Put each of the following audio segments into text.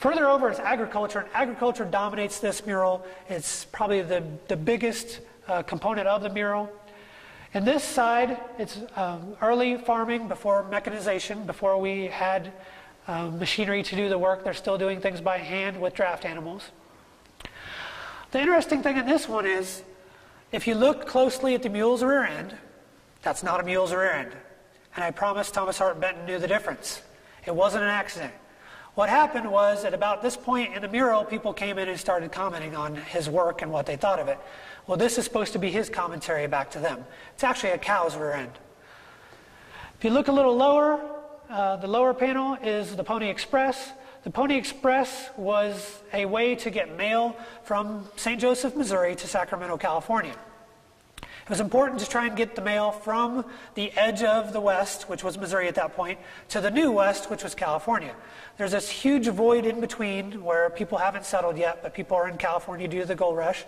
Further over is agriculture, and agriculture dominates this mural. It's probably the biggest component of the mural. And this side, it's early farming before mechanization, before we had machinery to do the work. They're still doing things by hand with draft animals. The interesting thing in this one is, if you look closely at the mule's rear end, that's not a mule's rear end. And I promise Thomas Hart Benton knew the difference. It wasn't an accident. What happened was, at about this point in the mural, people came in and started commenting on his work and what they thought of it. Well, this is supposed to be his commentary back to them. It's actually a cow's rear end. If you look a little lower, the lower panel is the Pony Express. The Pony Express was a way to get mail from St. Joseph, Missouri to Sacramento, California. It was important to try and get the mail from the edge of the West, which was Missouri at that point, to the new West, which was California. There's this huge void in between where people haven't settled yet, but people are in California due to the gold rush.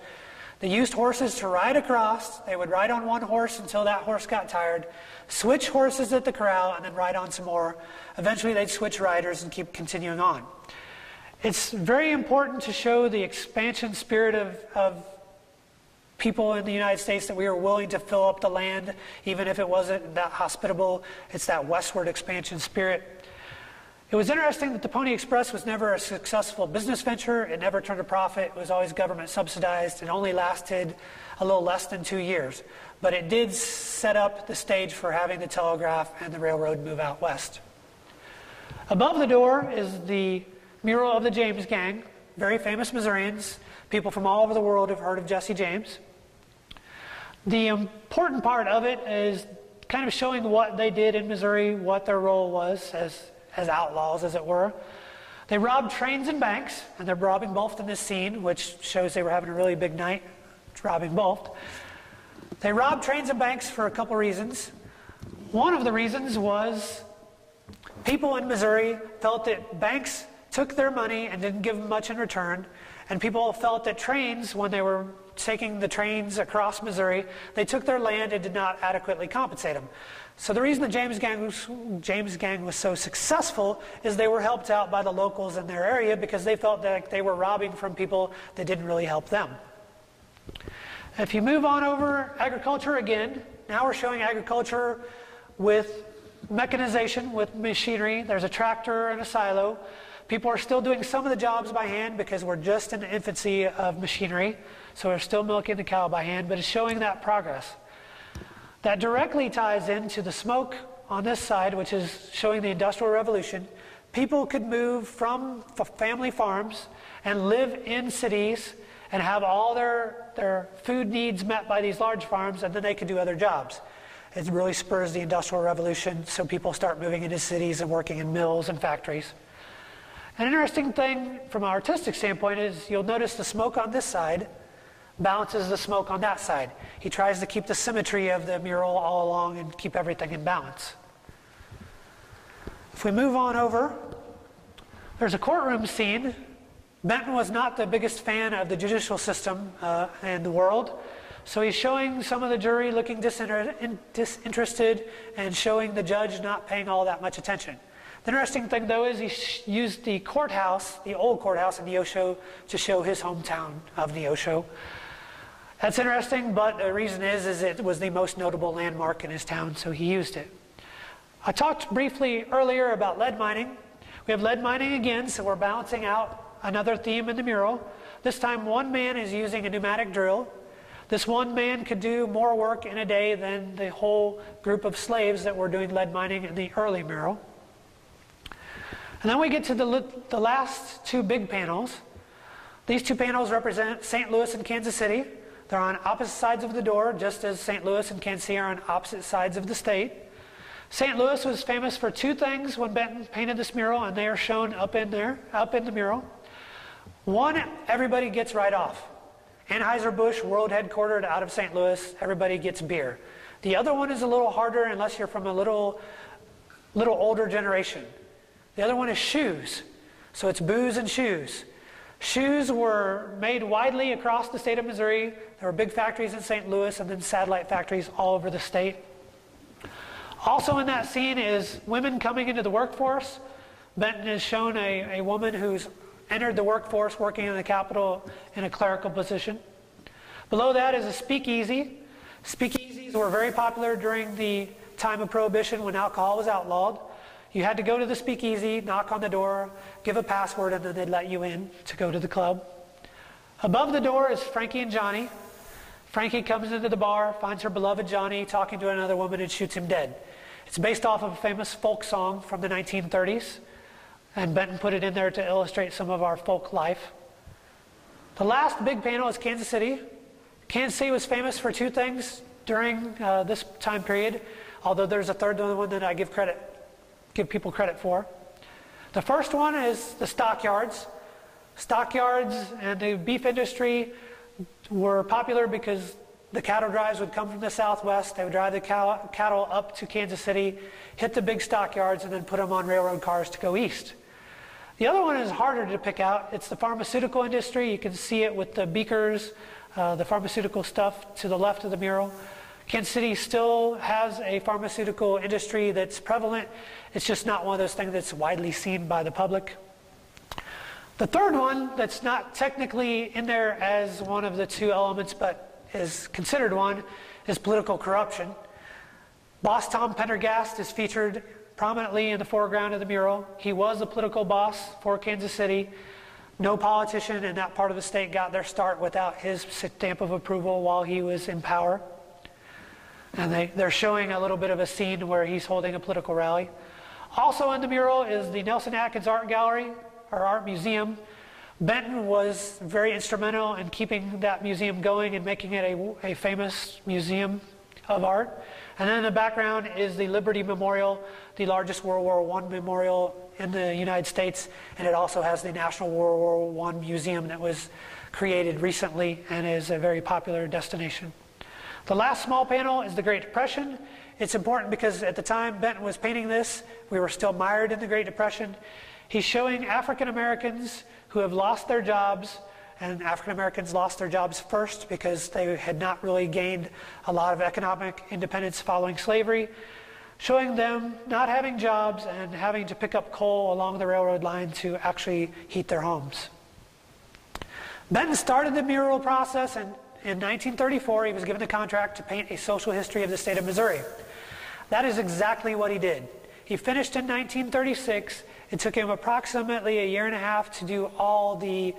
They used horses to ride across. They would ride on one horse until that horse got tired, switch horses at the corral, and then ride on some more. Eventually they'd switch riders and keep continuing on. It's very important to show the expansion spirit of people in the United States, that we were willing to fill up the land, even if it wasn't that hospitable. It's that westward expansion spirit. It was interesting that the Pony Express was never a successful business venture. It never turned a profit. It was always government subsidized. It only lasted a little less than 2 years. But it did set up the stage for having the telegraph and the railroad move out west. Above the door is the mural of the James Gang, very famous Missourians. People from all over the world have heard of Jesse James. The important part of it is kind of showing what they did in Missouri, what their role was as outlaws, as it were. They robbed trains and banks, and they're robbing both in this scene, which shows they were having a really big night, robbing both. They robbed trains and banks for a couple reasons. One of the reasons was people in Missouri felt that banks took their money and didn't give them much in return, and people felt that trains, when they were taking the trains across Missouri, they took their land and did not adequately compensate them. So the reason the James Gang was so successful is they were helped out by the locals in their area, because they felt that they were robbing from people that didn't really help them. If you move on over agriculture again, now we're showing agriculture with mechanization, with machinery. There's a tractor and a silo. People are still doing some of the jobs by hand because we're just in the infancy of machinery. So we're still milking the cow by hand, but it's showing that progress. That directly ties into the smoke on this side, which is showing the Industrial Revolution. People could move from family farms and live in cities and have all their food needs met by these large farms, and then they could do other jobs. It really spurs the Industrial Revolution, so people start moving into cities and working in mills and factories. An interesting thing from an artistic standpoint is you'll notice the smoke on this side balances the smoke on that side. He tries to keep the symmetry of the mural all along and keep everything in balance. If we move on over, there's a courtroom scene. Benton was not the biggest fan of the judicial system in the world, so he's showing some of the jury looking disinterested and showing the judge not paying all that much attention. The interesting thing, though, is he used the courthouse, the old courthouse in Neosho, to show his hometown of Neosho. That's interesting, but the reason is it was the most notable landmark in his town, so he used it. I talked briefly earlier about lead mining. We have lead mining again, so we're balancing out another theme in the mural. This time one man is using a pneumatic drill. This one man could do more work in a day than the whole group of slaves that were doing lead mining in the early mural. And then we get to the last two big panels. These two panels represent St. Louis and Kansas City. They're on opposite sides of the door, just as St. Louis and Kansas City are on opposite sides of the state. St. Louis was famous for two things when Benton painted this mural, and they are shown up in the mural. One, everybody gets right off. Anheuser-Busch, world headquartered out of St. Louis, everybody gets beer. The other one is a little harder unless you're from a little older generation. The other one is shoes. So it's booze and shoes. Shoes were made widely across the state of Missouri. There were big factories in St. Louis and then satellite factories all over the state. Also in that scene is women coming into the workforce. Benton has shown a woman who's entered the workforce working in the Capitol in a clerical position. Below that is a speakeasy. Speakeasies were very popular during the time of Prohibition when alcohol was outlawed. You had to go to the speakeasy, knock on the door, give a password, and then they'd let you in to go to the club. Above the door is Frankie and Johnny. Frankie comes into the bar, finds her beloved Johnny talking to another woman, and shoots him dead. It's based off of a famous folk song from the 1930s, and Benton put it in there to illustrate some of our folk life. The last big panel is Kansas City. Kansas City was famous for two things during this time period, although there's a third one that I give people credit for. The first one is the stockyards. Stockyards and the beef industry were popular because the cattle drives would come from the southwest. They would drive the cattle up to Kansas City, hit the big stockyards, and then put them on railroad cars to go east. The other one is harder to pick out. It's the pharmaceutical industry. You can see it with the beakers, the pharmaceutical stuff to the left of the mural. Kansas City still has a pharmaceutical industry that's prevalent. It's just not one of those things that's widely seen by the public. The third one that's not technically in there as one of the two elements but is considered one is political corruption. Boss Tom Pendergast is featured prominently in the foreground of the mural. He was the political boss for Kansas City. No politician in that part of the state got their start without his stamp of approval while he was in power. And they're showing a little bit of a scene where he's holding a political rally. Also in the mural is the Nelson Atkins Art Gallery, or Art Museum. Benton was very instrumental in keeping that museum going and making it a famous museum of art. And then in the background is the Liberty Memorial, the largest World War I memorial in the United States, and it also has the National World War I Museum that was created recently and is a very popular destination. The last small panel is the Great Depression. It's important because at the time Benton was painting this, we were still mired in the Great Depression. He's showing African Americans who have lost their jobs, and African Americans lost their jobs first because they had not really gained a lot of economic independence following slavery, showing them not having jobs and having to pick up coal along the railroad line to actually heat their homes. Benton started the mural process, and in 1934 he was given the contract to paint a social history of the state of Missouri. That is exactly what he did. He finished in 1936. It took him approximately a year and a half to do all the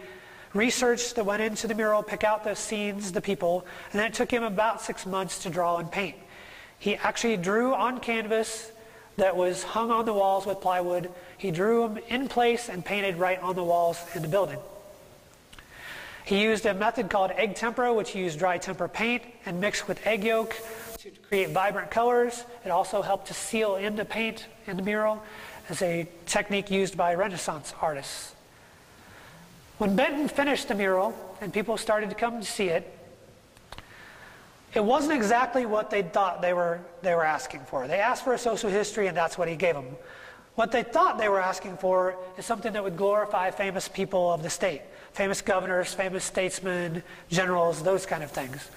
research that went into the mural, pick out the scenes, the people, and then it took him about 6 months to draw and paint. He actually drew on canvas that was hung on the walls with plywood. He drew them in place and painted right on the walls in the building. He used a method called egg tempera, which he used dry temper paint and mixed with egg yolk to create vibrant colors. It also helped to seal in the paint in the mural as a technique used by Renaissance artists. When Benton finished the mural and people started to come to see it, it wasn't exactly what they thought they were asking for. They asked for a social history, and that's what he gave them. What they thought they were asking for is something that would glorify famous people of the state, famous governors, famous statesmen, generals, those kind of things.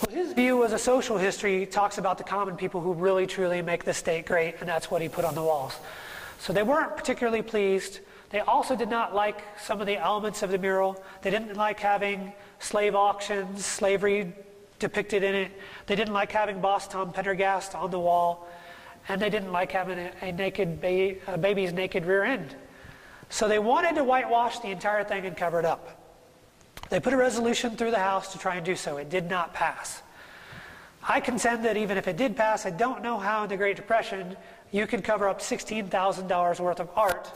Well, his view was a social history talks about the common people who really truly make the state great, and that's what he put on the walls. So they weren't particularly pleased. They also did not like some of the elements of the mural. They didn't like having slave auctions, slavery depicted in it. They didn't like having Boss Tom Pendergast on the wall. And they didn't like having a baby's naked rear end. So they wanted to whitewash the entire thing and cover it up. They put a resolution through the House to try and do so. It did not pass. I contend that even if it did pass, I don't know how in the Great Depression you could cover up $16,000 worth of art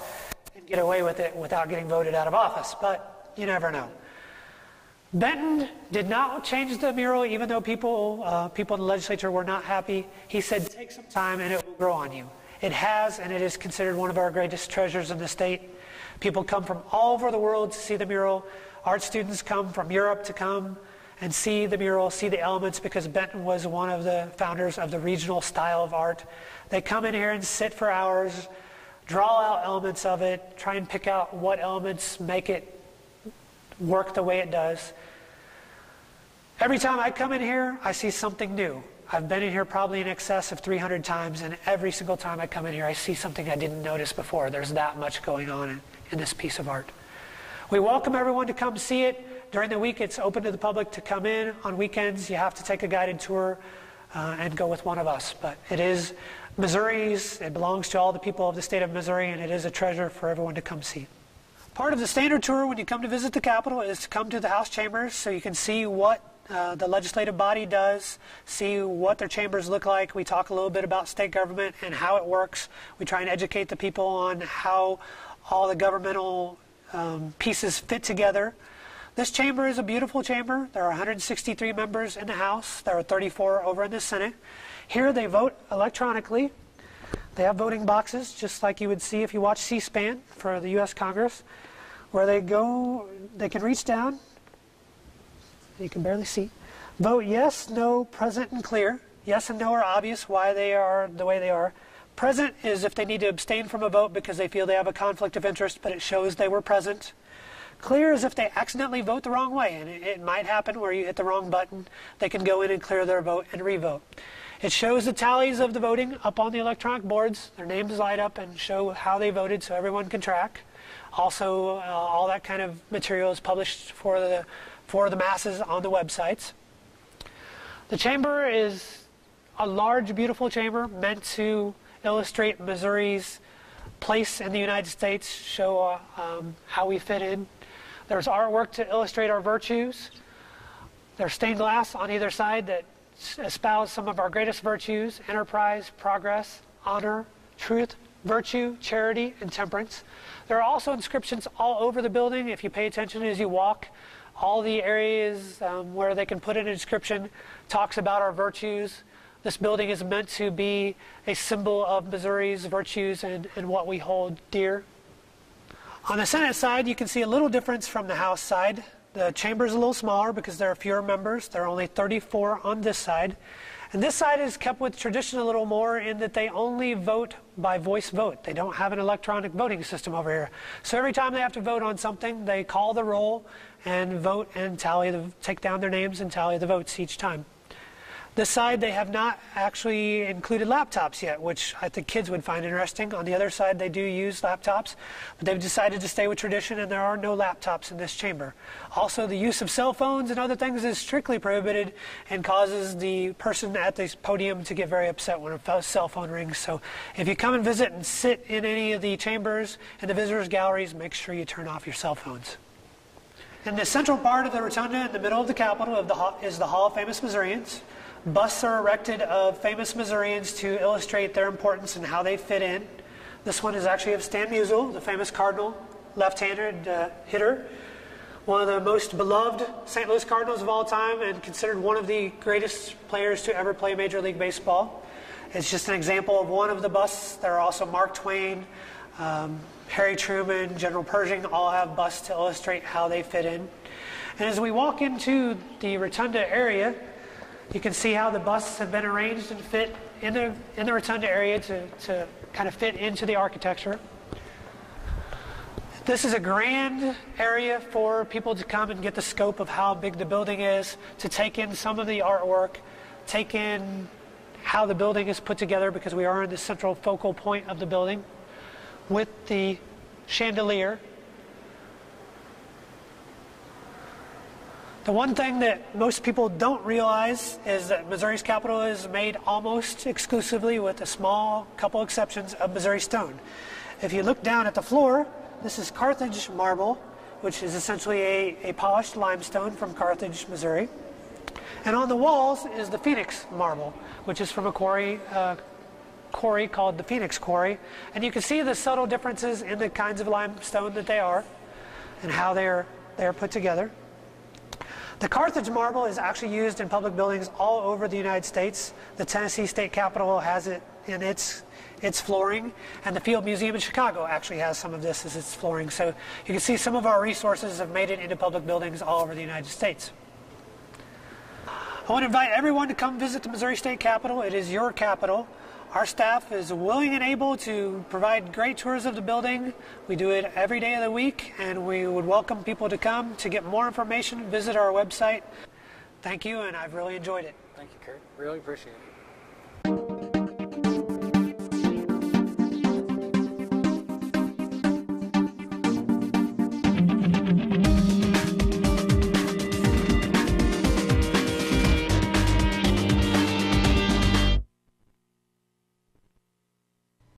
and get away with it without getting voted out of office, but you never know. Benton did not change the mural, even though people in the legislature were not happy. He said, take some time and it will grow on you. It has, and it is considered one of our greatest treasures in the state. People come from all over the world to see the mural. Art students come from Europe to come and see the mural, see the elements, because Benton was one of the founders of the regional style of art. They come in here and sit for hours, draw out elements of it, try and pick out what elements make it work the way it does. Every time I come in here, I see something new. I've been in here probably in excess of 300 times, and every single time I come in here, I see something I didn't notice before. There's that much going on in this piece of art. We welcome everyone to come see it. During the week, it's open to the public to come in. On weekends, you have to take a guided tour and go with one of us. But it is Missouri's. It belongs to all the people of the state of Missouri, and it is a treasure for everyone to come see. Part of the standard tour when you come to visit the Capitol is to come to the House chambers so you can see what the legislative body does, see what their chambers look like. We talk a little bit about state government and how it works. We try and educate the people on how all the governmental pieces fit together. This chamber is a beautiful chamber. There are 163 members in the House. There are 34 over in the Senate. Here they vote electronically. They have voting boxes, just like you would see if you watch C-SPAN for the U.S. Congress, where they can reach down. You can barely see. Vote yes, no, present, and clear. Yes and no are obvious why they are the way they are. Present is if they need to abstain from a vote because they feel they have a conflict of interest, but it shows they were present. Clear is if they accidentally vote the wrong way, and it might happen where you hit the wrong button. They can go in and clear their vote and re-vote. It shows the tallies of the voting up on the electronic boards. Their names light up and show how they voted so everyone can track. Also, all that kind of material is published for the masses on the websites. The chamber is a large, beautiful chamber meant to illustrate Missouri's place in the United States, show how we fit in. There's artwork to illustrate our virtues. There's stained glass on either side that espouse some of our greatest virtues: enterprise, progress, honor, truth, virtue, charity, and temperance. There are also inscriptions all over the building. If you pay attention as you walk, all the areas where they can put an inscription talks about our virtues. This building is meant to be a symbol of Missouri's virtues and what we hold dear. On the Senate side, you can see a little difference from the House side. The chamber is a little smaller because there are fewer members. There are only 34 on this side. And this side is kept with tradition a little more in that they only vote by voice vote. They don't have an electronic voting system over here. So every time they have to vote on something, they call the roll and vote and take down their names and tally the votes each time. This side, they have not actually included laptops yet, which I think kids would find interesting. On the other side, they do use laptops, but they've decided to stay with tradition, and there are no laptops in this chamber. Also, the use of cell phones and other things is strictly prohibited and causes the person at the podium to get very upset when a cell phone rings. So if you come and visit and sit in any of the chambers and the visitors' galleries, make sure you turn off your cell phones. In the central part of the rotunda in the middle of the Capitol is the Hall of Famous Missourians. Busts are erected of famous Missourians to illustrate their importance and how they fit in. This one is actually of Stan Musial, the famous Cardinal left-handed hitter, one of the most beloved St. Louis Cardinals of all time and considered one of the greatest players to ever play Major League Baseball. It's just an example of one of the busts. There are also Mark Twain, Harry Truman, General Pershing, all have busts to illustrate how they fit in. And as we walk into the rotunda area, you can see how the busts have been arranged and fit in the rotunda area to kind of fit into the architecture. This is a grand area for people to come and get the scope of how big the building is, to take in some of the artwork, take in how the building is put together, because we are in the central focal point of the building with the chandelier. The one thing that most people don't realize is that Missouri's Capitol is made almost exclusively, with a small couple exceptions, of Missouri stone. If you look down at the floor, this is Carthage marble, which is essentially a polished limestone from Carthage, Missouri. And on the walls is the Phoenix marble, which is from a quarry called the Phoenix Quarry. And you can see the subtle differences in the kinds of limestone that they are and how they're put together. The Carthage marble is actually used in public buildings all over the United States. The Tennessee State Capitol has it in its flooring, and the Field Museum in Chicago actually has some of this as its flooring. So you can see some of our resources have made it into public buildings all over the United States. I want to invite everyone to come visit the Missouri State Capitol. It is your capital. Our staff is willing and able to provide great tours of the building. We do it every day of the week, and we would welcome people to come. To get more information, visit our website. Thank you, and I've really enjoyed it. Thank you, Kurt. Really appreciate it.